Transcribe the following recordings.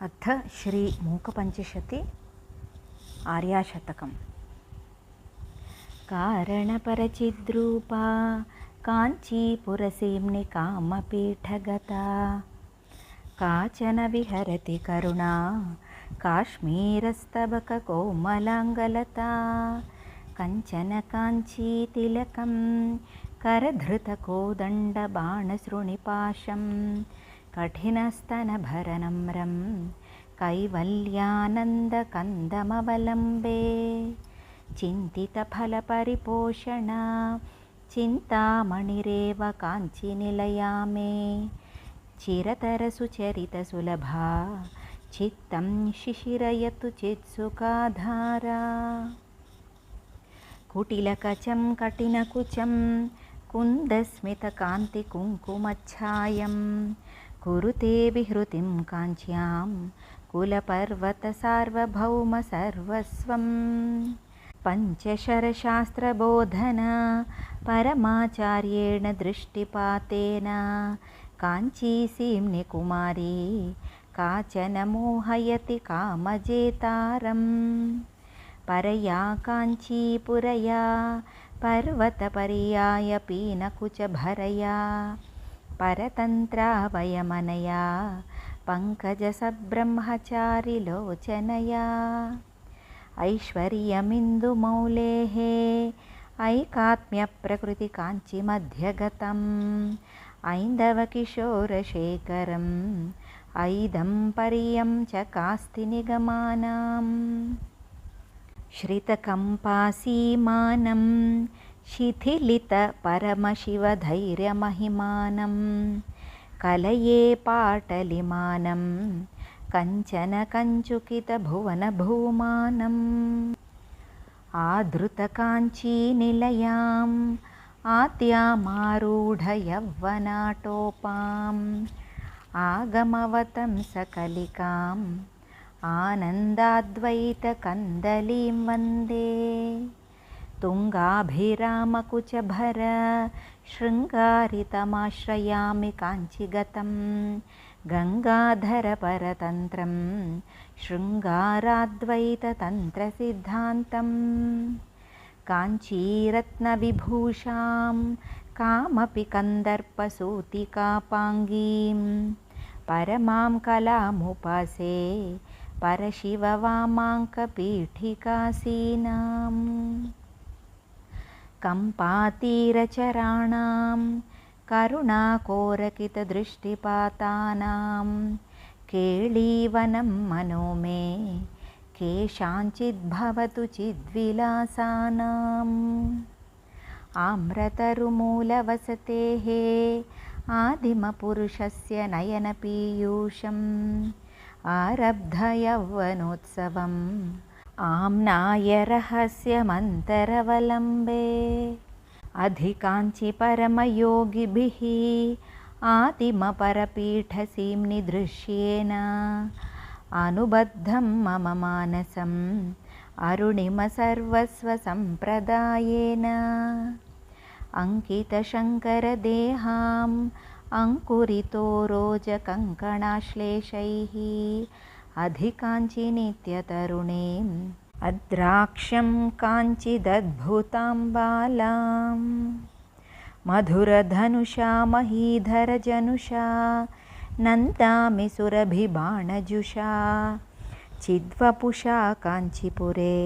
अथ श्री मूकपञ्चशती आर्याशतकम्। कारणपरचिद्रूपा काञ्चीपुरसीम्नि कामपीठगता काचन विहरति करुणा काश्मीरस्तबककोमलाङ्गलता कञ्चन काञ्चीतिलकं करधृतकोदण्डबाणसृणिपाशं कठिनस्तनभरनम्रं कैवल्यानन्दकन्दमवलम्बे चिन्तितफलपरिपोषणा चिन्तामणिरेव काञ्चीनिलया मे चिरतरसुचरितसुलभा चित्तं शिशिरयतु चित्सुखाधारा कुटिलकचं कठिनकुचं कुन्दस्मितकान्तिकुङ्कुमच्छायं कुरुते विहृतिं काञ्च्यां कुलपर्वतसार्वभौमसर्वस्वं पञ्चशरशास्त्रबोधना परमाचार्येण दृष्टिपातेन काञ्चीसीम्नि कुमारी काचन मोहयति कामजेतारम् परया काञ्चीपुरया पर्वतपर्याय पीनकुचभरया परतन्त्रावयमनया पङ्कजसब्रह्मचारिलोचनया ऐश्वर्यमिन्दुमौलेः ऐकात्म्यप्रकृतिकाञ्चिमध्यगतम् ऐन्दवकिशोरशेखरम् ऐदम्पर्यं च कास्ति निगमानाम् श्रितकम्पासीमानं शिथिलितपरमशिवधैर्यमहिमानं कलये पाटलिमानं कञ्चन कञ्चुकितभुवनभूमानम् आधृतकाञ्चीनिलयाम् आद्यामारूढयौवनाटोपाम् आगमवतंसकलिकाम् आनन्दाद्वैतकन्दलीं वन्दे तुङ्गाभिरामकुचभर शृङ्गारितमाश्रयामि काञ्चिगतं गङ्गाधरपरतन्त्रं शृङ्गाराद्वैततन्त्रसिद्धान्तं काञ्चीरत्नविभूषां कामपि कन्दर्पसूतिकापाङ्गीं परमां कलामुपासे परशिववामाङ्कपीठिकासीनाम् कम्पातीरचराणां करुणाकोरकितदृष्टिपातानां केळीवनं मनो मे केषाञ्चिद्भवतु चिद्विलासानाम् आम्रतरुमूलवसतेः आदिमपुरुषस्य नयनपीयूषम् आरब्धयौवनोत्सवम् आम्नाय रहस्यमन्तरवलम्बे अधिकाञ्चिपरमयोगिभिः आदिमपरपीठसीम्नि दृश्येन अनुबद्धं मम मानसम् अरुणिमसर्वस्वसम्प्रदायेन अङ्कितशङ्करदेहाम् अङ्कुरितो रोजकङ्कणाश्लेषैः अधिकाञ्चिनित्यतरुणीम् अद्राक्ष्यं काञ्चिदद्भुतां बालाम् मधुरधनुषा महीधरजनुषा नन्दामि सुरभिबाणजुषा चिद्वपुषा काञ्चीपुरे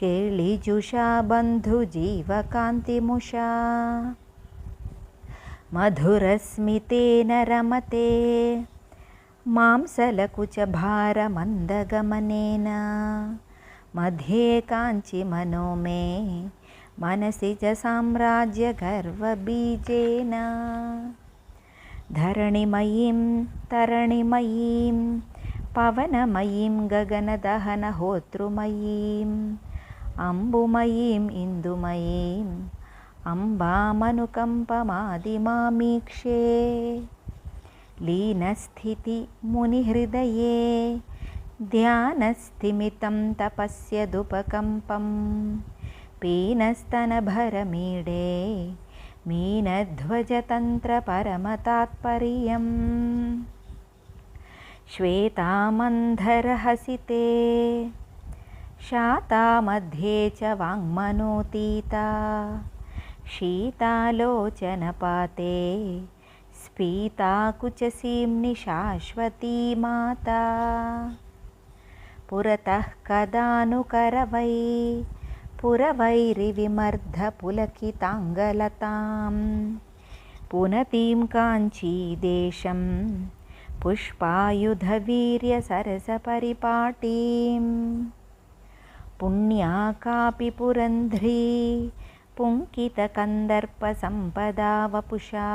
केळिजुषा बन्धुजीवकान्तिमुषा मधुरस्मितेन रमते मांसलकुचभारमन्दगमनेन मध्ये काञ्चिमनो मे मनसि च साम्राज्यगर्वबीजेन धरणिमयीं तरणिमयीं पवनमयीं गगनदहनहोतृमयीम् अम्बुमयीम् इन्दुमयीम् अम्बामनुकम्पमादिमामीक्षे लीनस्थितिमुनिहृदये ध्यानस्थिमितं तपस्यदुपकम्पं पीनस्तनभरमीडे मीनध्वजतन्त्रपरमतात्पर्यम् श्वेतामन्धरहसिते शातामध्ये च वाङ्मनोतीता शीतालोचनपाते स्फीताकुचसीम्नि शाश्वती माता पुरतः कदानुकरवै पुरवैरिविमर्धपुलकिताङ्गलतां पुनतीं काञ्चीदेशं पुष्पायुधवीर्यसरसपरिपाटीं पुण्या कापि पुरन्ध्री पुङ्कितकन्दर्पसम्पदा वपुषा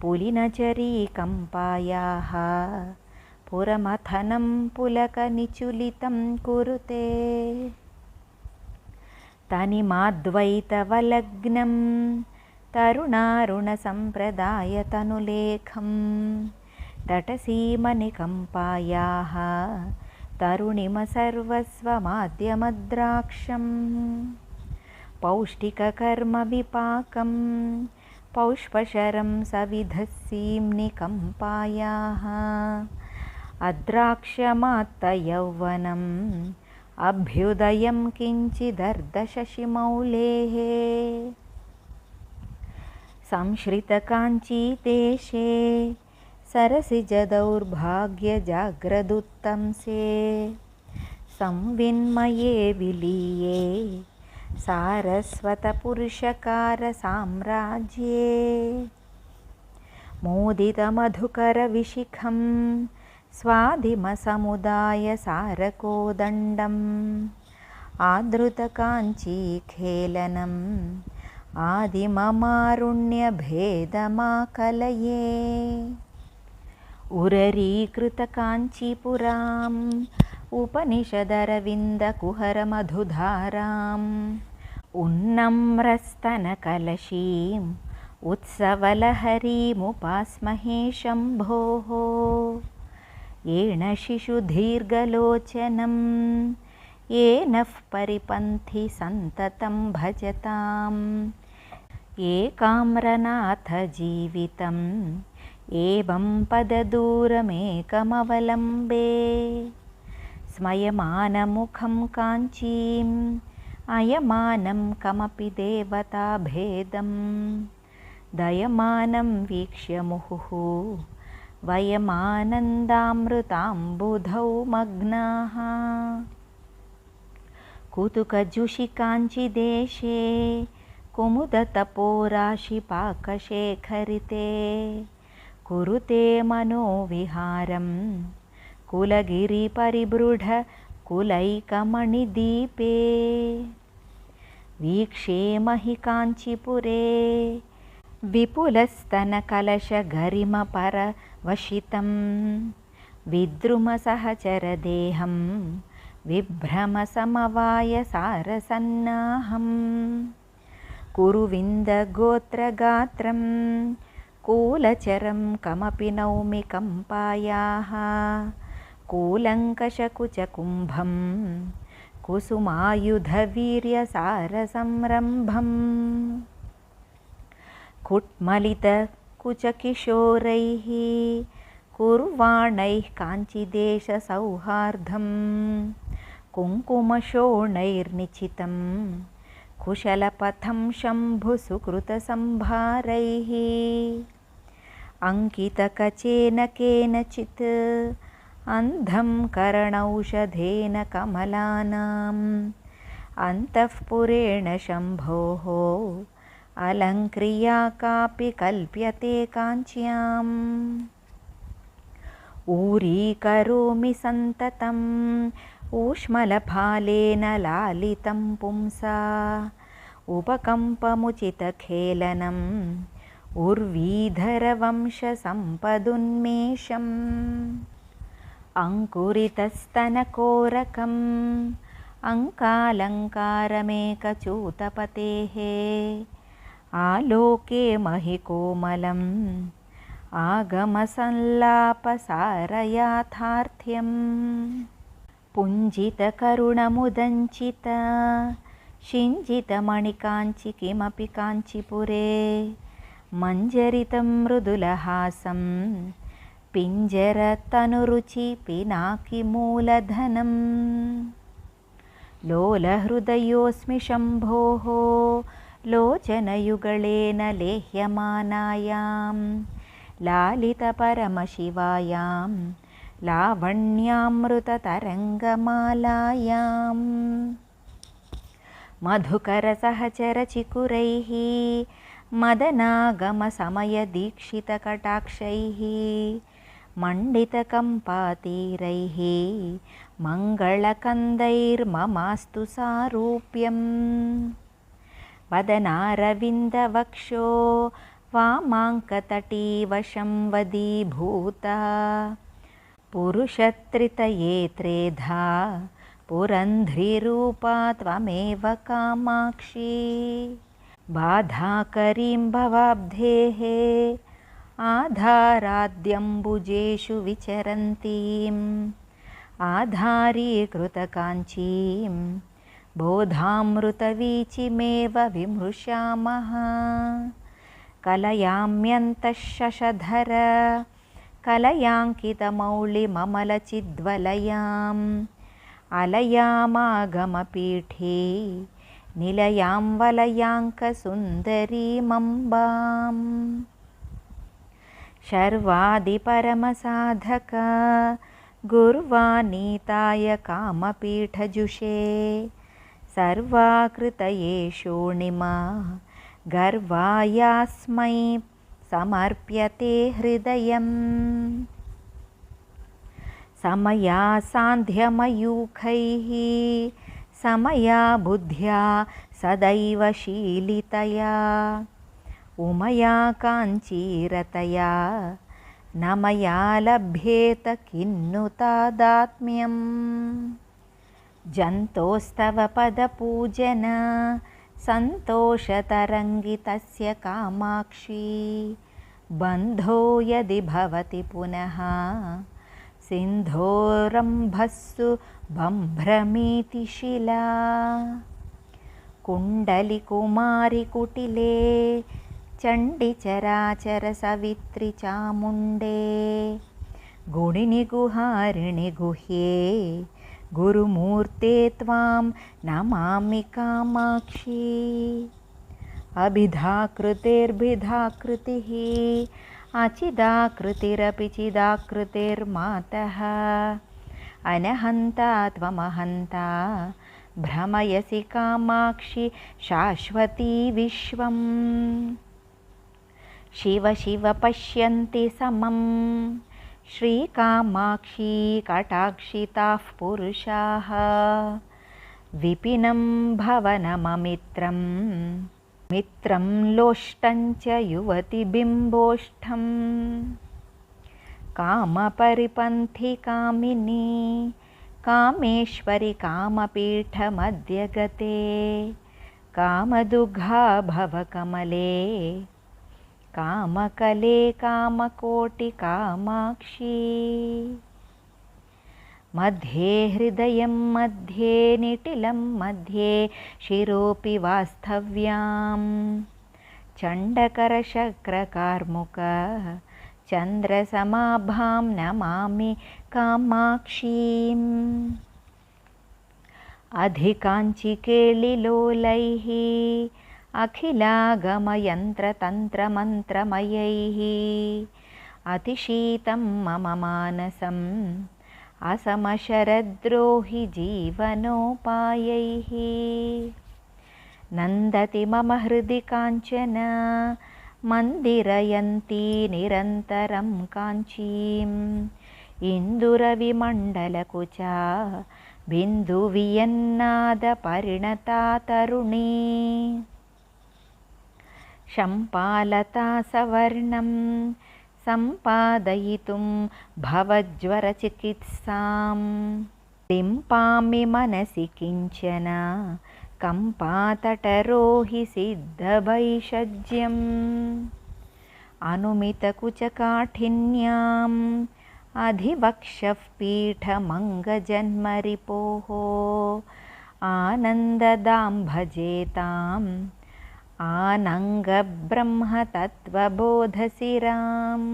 पुलिनचरीकम्पायाः पुरमथनं पुलकनिचुलितं कुरुते तनिमाद्वैतवलग्नं तरुणारुणसम्प्रदायतनुलेखं तटसीमनिकम्पायाः तरुणिमसर्वस्वमाद्यमद्राक्षम् पौष्टिककर्मविपाकं पौष्पशरं सविधस्सीम्निकम्पायाः अद्राक्षमात्तयौवनम् अभ्युदयं किञ्चिदर्धशशिमौलेः संश्रितकाञ्चीदेशे सरसिजदौर्भाग्यजाग्रदुत्तंसे संविन्मये विलीये सारस्वतपुरुषकारसाम्राज्ये मोदितमधुकरविशिखं स्वाधिमसमुदायसारकोदण्डम् आदृतकाञ्चीखेलनम् आदिममारुण्यभेदमाकलये उररीकृतकाञ्चीपुराम् उपनिषदरविन्दकुहरमधुधाराम् उन्नम्रस्तनकलशीम् उत्सवलहरीमुपास्महे शम्भोः येन शिशुदीर्घलोचनं येनः परिपन्थि सन्ततं भजताम् एकाम्रनाथजीवितम् एवं पददूरमेकमवलम्बे स्मयमानमुखं काञ्चीम् अयमानं कमपि देवताभेदं दयमानं वीक्ष्य मुहुः वयमानन्दामृताम्बुधौ मग्नाः कुतुकजुषिकाञ्चिदेशे कुमुदतपोराशिपाकशेखरिते कुरुते मनोविहारं कुलगिरिपरिबृढकुलैकमणिदीपे वीक्षेमहि काञ्चीपुरे विपुलस्तनकलशगरिमपरवशितं विद्रुमसहचरदेहं विभ्रमसमवायसारसन्नाहम् कुरुविन्दगोत्रगात्रं कूलचरं कमपि नौमि कम्पायाः कूलङ्कषकुचकुम्भं कुसुमायुधवीर्यसारसंरम्भम् कुट्मलितकुचकिशोरैः कुर्वाणैः काञ्चिदेशसौहार्दं कुङ्कुमशोणैर्निचितं कुशलपथं शम्भुसुकृतसंभारैः अङ्कितकचेन केनचित् अन्धं करणौषधेन कमलानाम् अन्तःपुरेण शम्भोः अलङ्क्रिया कापि कल्प्यते काञ्च्याम् ऊरीकरोमि सन्ततम् ऊष्मलफालेन लालितं पुंसा उपकम्पमुचितखेलनम् उर्वीधरवंशसम्पदुन्मेषम् अङ्कुरितस्तनकोरकम् अङ्कालङ्कारमेकचूतपतेः आलोके महिकोमलम् आगमसंलापसारयाथार्थ्यम् पुञ्जितकरुणमुदञ्चित शिञ्जितमणिकाञ्चि किमपि काञ्चीपुरे मञ्जरितं मृदुलहासं पिञ्जरतनुरुचि पिनाकिमूलधनं लोलहृदयोऽस्मि शम्भोः लोचनयुगलेन लेह्यमानायां लालितपरमशिवायां लावण्यामृततरङ्गमालायां मधुकरसहचरचिकुरैः मदनागमसमयदीक्षितकटाक्षैः मण्डितकम्पातीरैः मङ्गलकन्दैर्ममास्तु सारूप्यम् वदनारविन्दवक्षो वामाङ्कतटीवशं वदीभूता पुरुषत्रितये त्रेधा पुरन्ध्रीरूपा त्वमेव कामाक्षी बाधाकरीं भवाब्धेः आधाराद्यम्बुजेषु विचरन्तीम् आधारीकृतकाञ्चीं बोधामृतवीचिमेव विमृशामः कलयाम्यन्तः शशधर कलयाङ्कितमौलिममलचिद्वलयाम् अलयामागमपीठे निलयां वलयाङ्कसुन्दरीमम्बाम् शर्वादिपरमसाधक गुर्वानीताय कामपीठजुषे सर्वाकृतये शोणिमा गर्वायास्मै समर्प्यते हृदयम् समया सान्ध्यमयूखैः समया बुद्ध्या सदैव शीलितया उमया काञ्चीरतया न मया लभ्येत किन्नु तादात्म्यम् जन्तोस्तव पदपूजन सन्तोषतरङ्गितस्य कामाक्षी बन्धो यदि भवति पुनः सिन्धोरम्भस्सु बम्भ्रमीति शिला कुण्डलिकुमारिकुटिले चण्डिचराचरसवित्रि चामुण्डे गुणिनि गुहारिणि गुह्ये गुरुमूर्ते त्वां नमामि कामाक्षी अभिधाकृतेर्भिधाकृतिः अचिदाकृतिरपि चिदाकृतिर्मातः अनहन्ता त्वमहन्ता भ्रमयसि कामाक्षि शाश्वती विश्वम् शिव शिव पश्यन्ति समं श्रीकामाक्षी कटाक्षिताः पुरुषाः विपिनं भवनममित्रं मित्रं लोष्टं च युवतिबिम्बोष्ठं कामपरिपन्थि कामिनी कामेश्वरि कामपीठमद्य गते कामदुघा भवकमले कामकले कामकोटिकामाक्षी मध्ये हृदयं मध्ये निटिलं मध्ये शिरोऽपि वास्तव्यां चण्डकरशक्रकार्मुक चन्द्रसमाभां नमामि कामाक्षीम् अधिकाञ्चिकेलिलोलैः अखिलागमयन्त्रतन्त्रमन्त्रमयैः अतिशीतं मम मानसम् असमशरद्रोहि जीवनोपायैः नन्दति मम हृदि काञ्चन मन्दिरयन्ती निरन्तरं काञ्चीम् इन्दुरविमण्डलकुचा बिन्दुवियन्नादपरिणता तरुणी शम्पालता सवर्णं सम्पादयितुं भवज्वरचिकित्सां लिम्पामि मनसि किञ्चन कम्पातटरोहि सिद्धभैषज्यम् अनुमितकुचकाठिन्याम् अधिवक्षः पीठमङ्गजन्मरिपोः आनन्ददां भजेताम् आनङ्गब्रह्मतत्त्वबोधशिराम्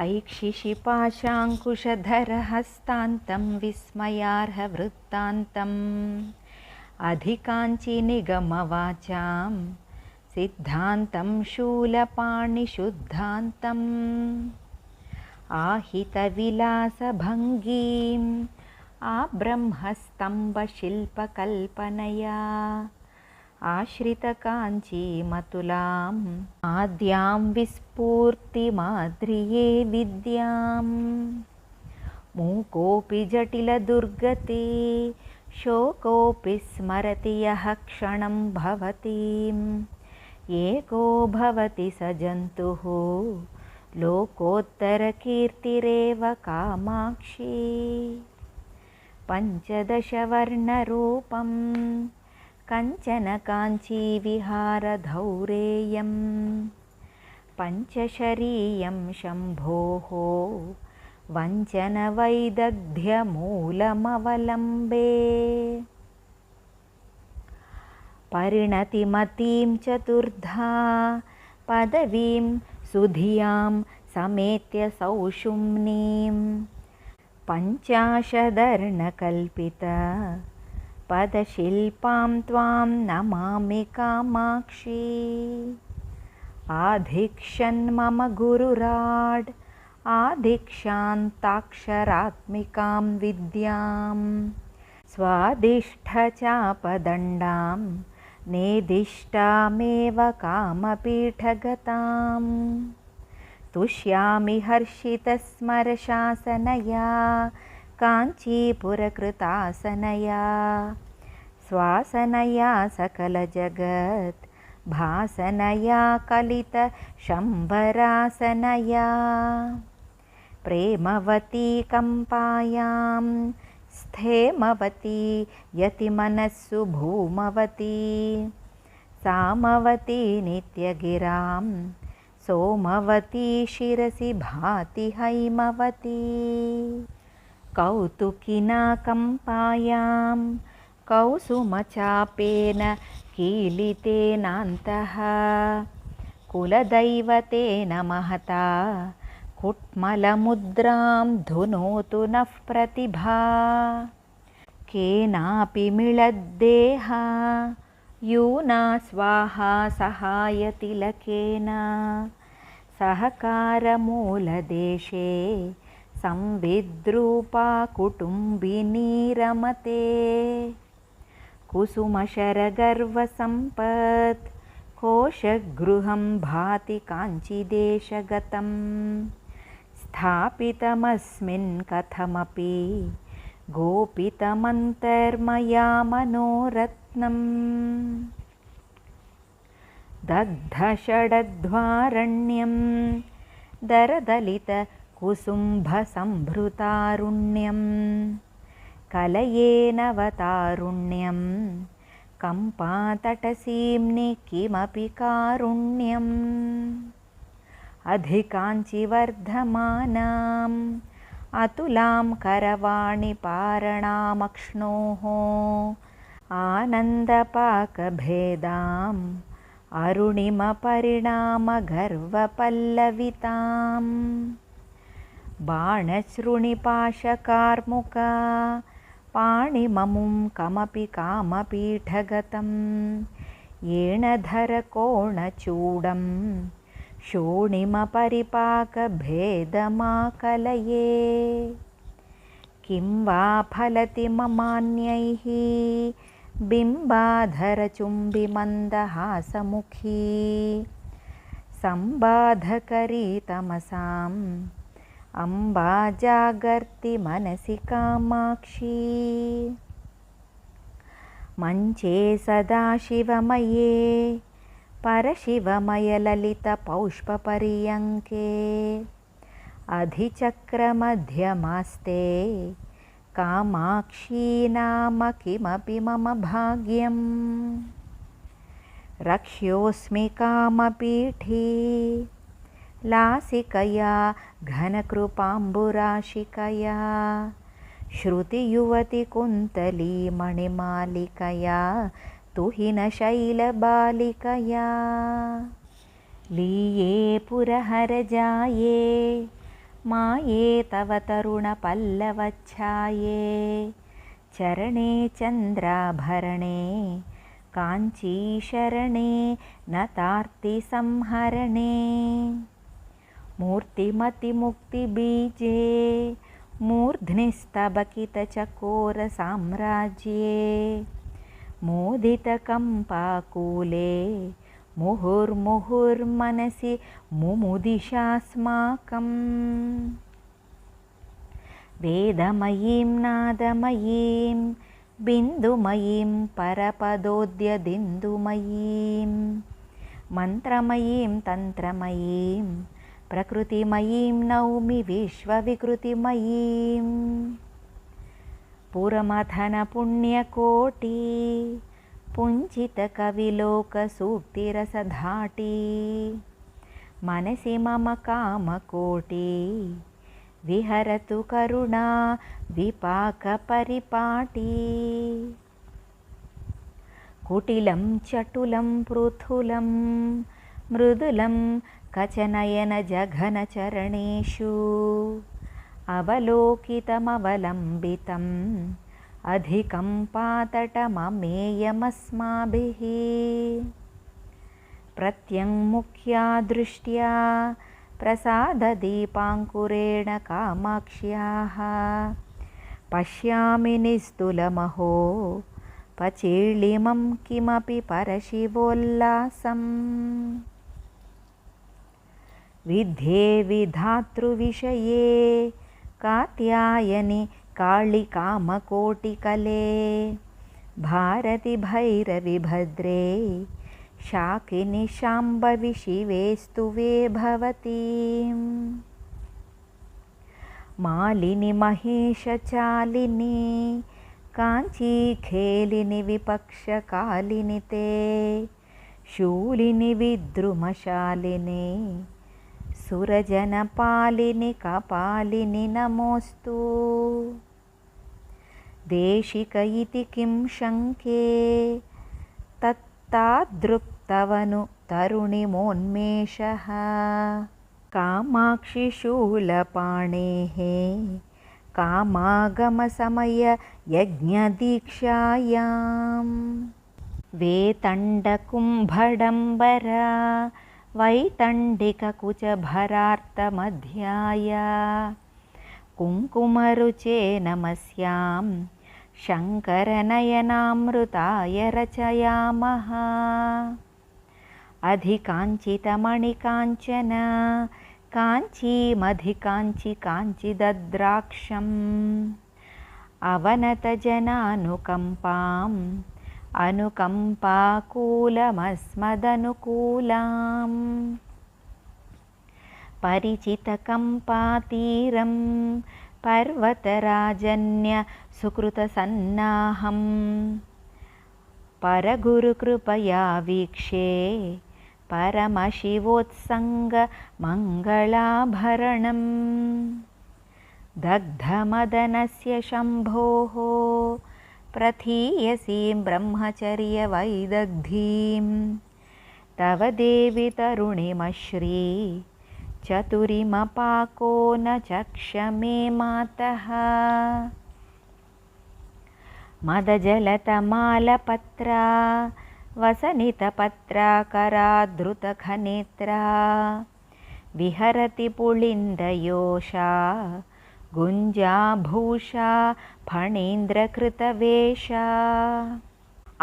ऐक्षिशिपाशाङ्कुशधरहस्तान्तं विस्मयार्हवृत्तान्तम् अधिकाञ्चिनिगमवाचां सिद्धान्तं शूलपाणिशुद्धान्तम् आहितविलासभङ्गीम् आब्रह्मस्तम्भशिल्पकल्पनया आश्रितकाञ्चीमतुलाम् आद्यां विस्फूर्तिमाद्रिये विद्याम् मूकोऽपि जटिलदुर्गते शोकोऽपि स्मरति यः क्षणं भवतीम् एको भवति स जन्तुः लोकोत्तरकीर्तिरेव कामाक्षी पञ्चदशवर्णरूपं कञ्चन काञ्चीविहारधौरेयं पञ्चशरीयं शम्भोः वञ्चनवैदग्ध्यमूलमवलम्बे परिणतिमतीं चतुर्धा पदवीं सुधियां समेत्य सौषुम्नीं पञ्चाशदर्णकल्पित पदशिल्पां त्वां नमामि कामाक्षी आधिक्षन् मम गुरुराड् आधिक्षान्ताक्षरात्मिकां विद्यां स्वादिष्ठचापदण्डां नेदिष्टामेव कामपीठगताम् तुष्यामि हर्षितस्मरशासनया काञ्चीपुरकृतासनया स्वासनया सकलजगत् भासनया कलितशम्भरासनया प्रेमवती कम्पायां स्थेमवती यतिमनस्सु भूमवती सामवती नित्यगिरां सोमवती शिरसि भाति हैमवती कौतुकिना कम्पायां कौसुमचापेन कीलितेनान्तः कुलदैवतेन महता कुट्मलमुद्रां धुनोतु नः प्रतिभा केनापि मिळद्देह यूना स्वाहा सहायतिलकेन सहकारमूलदेशे संविद्रूपा कुटुम्बिनी रमते कुसुमशरगर्वसम्पत् कोशगृहं भाति काञ्चिदेशगतं स्थापितमस्मिन् कथमपि गोपितमन्तर्मया मनोरत्नम् दग्धषडध्वारण्यं दरदलितकुसुम्भसम्भृतारुण्यं कलयेनवतारुण्यं कम्पातटसीम्नि किमपि कारुण्यम् अधिकाञ्चिवर्धमानाम् अतुलां करवाणि पारणामक्ष्णोः आनन्दपाकभेदाम् अरुणिमपरिणामगर्वपल्लविताम् बाणशृणिपाशकार्मुका पाणिममुं कमपि कामपीठगतं येणधरकोणचूडं शोणिमपरिपाकभेदमाकलये किं वा फलति ममान्यैः बिम्बाधरचुम्बिमन्दहासमुखी संबाधकरी तमसाम् अम्बा जागर्ति मनसि कामाक्षी मञ्चे सदाशिवमये परशिवमयललितपौष्पपर्यङ्के अधिचक्रमध्यमास्ते कामाक्षी नाम किमपि मम भाग्यम् रक्ष्योऽस्मि कामपीठी लासिकया घनकृपाम्बुराशिकया श्रुतियुवतिकुन्तली मणिमालिकया तुहिनशैलबालिकया लीये पुरहरजाये माये तव तरुणपल्लवच्छाये चरणे चन्द्राभरणे काञ्चीशरणे नतार्तिसंहरणे मूर्तिमतिमुक्तिबीजे मूर्ध्निस्तबकितचकोरसाम्राज्ये मोदितकम्पाकूले मुहुर्मुहुर्मनसि मुमुदिशास्माकम् वेदमयीं नादमयीं बिन्दुमयीं परपदोद्यदिन्दुमयीं मन्त्रमयीं तन्त्रमयीं प्रकृतिमयीं नौमि विश्वविकृतिमयीं पुरमथनपुण्यकोटि पुञ्जितकविलोकसूक्तिरसधाटी मनसि मम कामकोटि विहरतु करुणा विपाकपरिपाटी कुटिलं चटुलं पृथुलं मृदुलं कचनयनजघनचरणेषु अवलोकितमवलम्बितम् अधिकं पातटममेयमस्माभिः प्रत्यङ्मुख्या दृष्ट्या प्रसाददीपाङ्कुरेण कामाक्ष्याः पश्यामि निस्तुलमहो पचेळिमं किमपि परशिवोल्लासम् विध्ये विधातृविषये कात्यायनि काळिकामकोटिकले भारति भैरवि भद्रे शाकिनि शाम्भवि शिवे स्तुवे भवतीं मालिनि महेशचालिनि काञ्चीखेलिनि विपक्षकालिनि ते शूलिनि विद्रुमशालिनि सुरजनपालिनि कपालिनि नमोऽस्तु देशिक इति किं शङ्के तत्तादृक्तवनु तरुणिमोन्मेषः कामाक्षि शूलपाणेः कामागमसमय यज्ञदीक्षायां वेतण्डकुम्भडम्बरा वैतण्डिककुचभरार्तमध्याया कुङ्कुमरुचे नमस्यां शङ्करनयनामृताय रचयामः अधिकाञ्चितमणिकाञ्चन काञ्चीमधिकाञ्चि काञ्चिदद्राक्षम् अवनतजनानुकम्पाम् अनुकम्पाकूलमस्मदनुकूलाम् परिचितकम्पातीरं पर्वतराजन्य सुकृतसन्नाहं परगुरुकृपया वीक्षे परमशिवोत्सङ्गमङ्गलाभरणम् दग्धमदनस्य शम्भोः प्रथीयसीं ब्रह्मचर्यवैदग्धीं तव देवि तरुणिमश्री चतुरिमपाको न चक्ष मे मातः मदजलतमालपत्रा वसनितपत्रा करादृतखनेत्रा विहरति पुलिन्दयोषा गुञ्जाभूषा फणीन्द्रकृतवेषा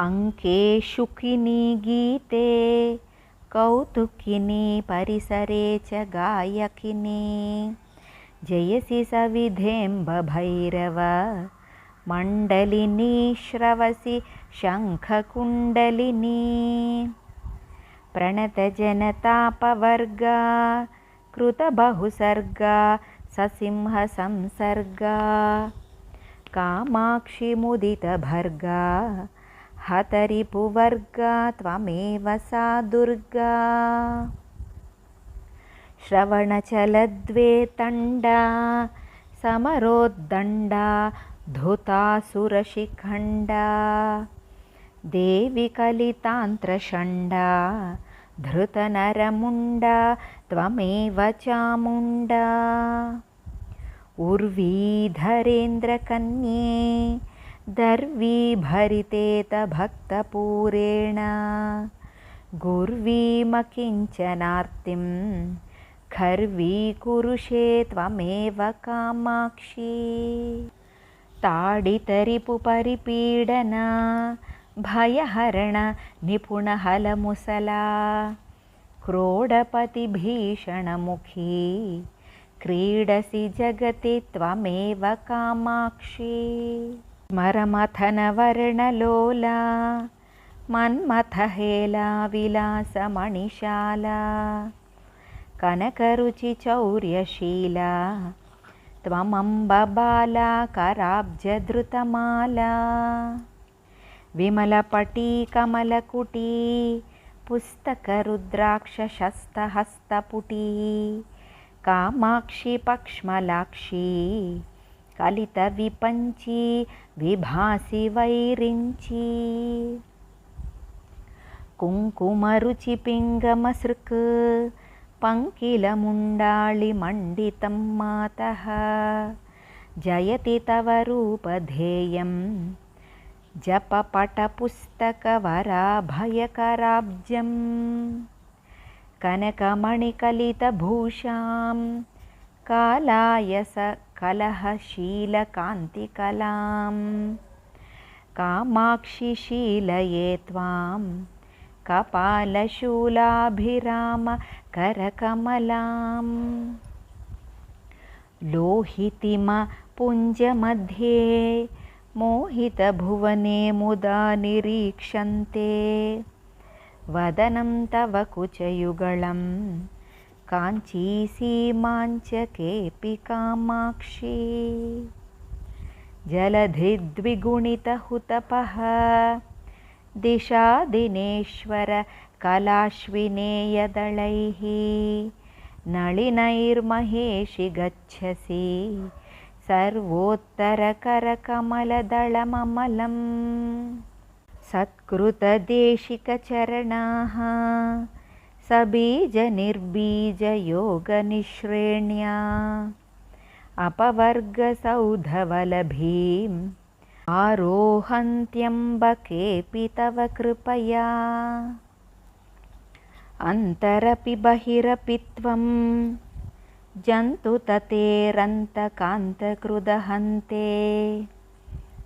अङ्के शुकिनी गीते कौतुकिनी परिसरे च गायकिनी जयसि सविधेऽम्बभैरव मण्डलिनी श्रवसि शङ्खकुण्डलिनी प्रणतजनतापवर्गा कृतबहुसर्गा ससिंहसंसर्गा कामाक्षि मुदितभर्गा हतरिपुवर्गा त्वमेव सा दुर्गा श्रवणचलद्वेतण्डा समरोद्दण्डा धुतासुरशिखण्डा देवि कलितान्त्रषण्डा धृतनरमुण्डा त्वमेव चामुण्डा उर्वीधरेन्द्रकन्ये दर्वीभरितेतभक्तपूरेण गुर्वीमकिञ्चनार्तिं खर्वीकुरुषे त्वमेव कामाक्षी। ताडितरिपुपरिपीडन भयहरण निपुणहलमुसला क्रोडपतिभीषणमुखी क्रीडसि जगति त्वमेव कामाक्षी। स्मरमथनवर्णलोला मन्मथहेला विलासमणिशाला कनकरुचिचौर्यशीला त्वमम्बबाला कराब्जधृतमाला। विमलपटी कमलकुटी पुस्तकरुद्राक्षशस्तहस्तपुटी कामाक्षि पक्ष्मलाक्षी कलितविपञ्ची विभासि वैरिञ्ची। कुङ्कुमरुचिपिङ्गमसृक् पङ्किलमुण्डाळिमण्डितं मातः जयति तव रूपधेयं जपपटपुस्तकवराभयकराब्जम्। कनकमणिकलितभूषां कालायसकलहशीलकान्तिकलां कामाक्षि शीलये त्वां कपालशूलाभिरामकरकमलां। लोहितिमपुञ्जमध्ये मोहितभुवने मुदा निरीक्षन्ते वदनं तव कुचयुगलं काञ्चीसीमाञ्चकेऽपि कामाक्षी। जलधिद्विगुणितहुतपः दिशादिनेश्वर कलाश्विनेयदलैः नളിनैर्महेशि गच्छसि सर्वोत्तरकरकमलदलममलम्। सत्कृतदेशिकचरणाः सबीजनिर्बीजयोगनिःश्रेण्या अपवर्गसौधवलभीम् आरोहन्त्यम्बकेऽपि तव कृपया। अन्तरपि बहिरपि त्वं जन्तुततेरन्तकान्तकृदहन्ते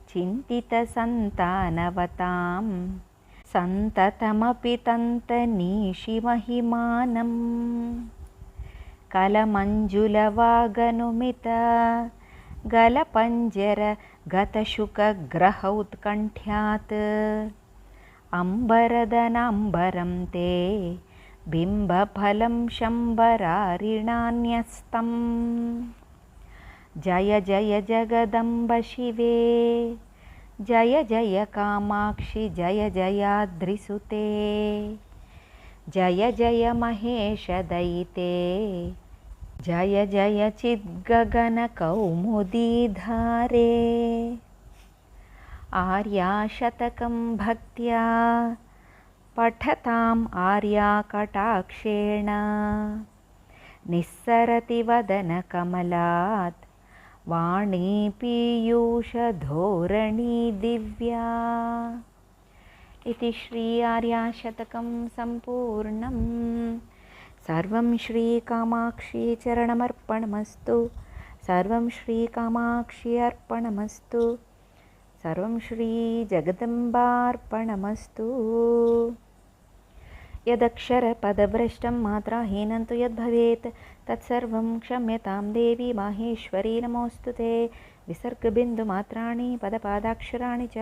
चिन्तितसन्तानवतां सन्ततमपि तन्तनीशिमहिमानम्। कलमञ्जुलवागनुमित गलपञ्जरगतशुकग्रहौत्कण्ठ्यात् अम्बरदनाम्बरं ते बिम्बफलं शम्बरारिणान्यस्तम्। जय जय जगदम्ब शिवे जय जय कामाक्षि जय जयाद्रिसुते जय जय महेशदयिते जय जय चिद्गगनकौमुदीधारे। आर्याशतकं भक्त्या पठताम् आर्याकटाक्षेण निस्सरति वदनकमलात् वाणी पीयूषधोरणी दिव्या। इति श्री आर्याशतकं सम्पूर्णम्। सर्वं श्रीकामाक्षी चरणमर्पणमस्तु। सर्वं श्रीकामाक्षी अर्पणमस्तु। सर्वं श्रीजगदम्बार्पणमस्तु। यदक्षरपदभ्रष्टं मात्राहीनं तु यद्भवेत् तत्सर्वं क्षम्यतां देवी माहेश्वरी नमोऽस्तु ते। विसर्गबिन्दुमात्राणि पदपादाक्षराणि च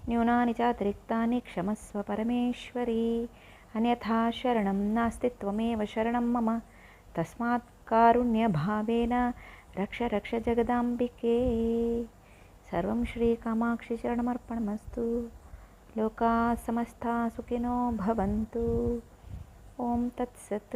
न्यूनानि चातिरिक्तानि क्षमस्व परमेश्वरी। अन्यथा शरणं नास्ति त्वमेव शरणं मम तस्मात् कारुण्यभावेन रक्ष रक्ष जगदाम्बिके। सर्वं श्रीकामाक्षि चरणमर्पणमस्तु। लोकाः समस्ताः सुखिनो भवन्तु। ॐ तत्सत्।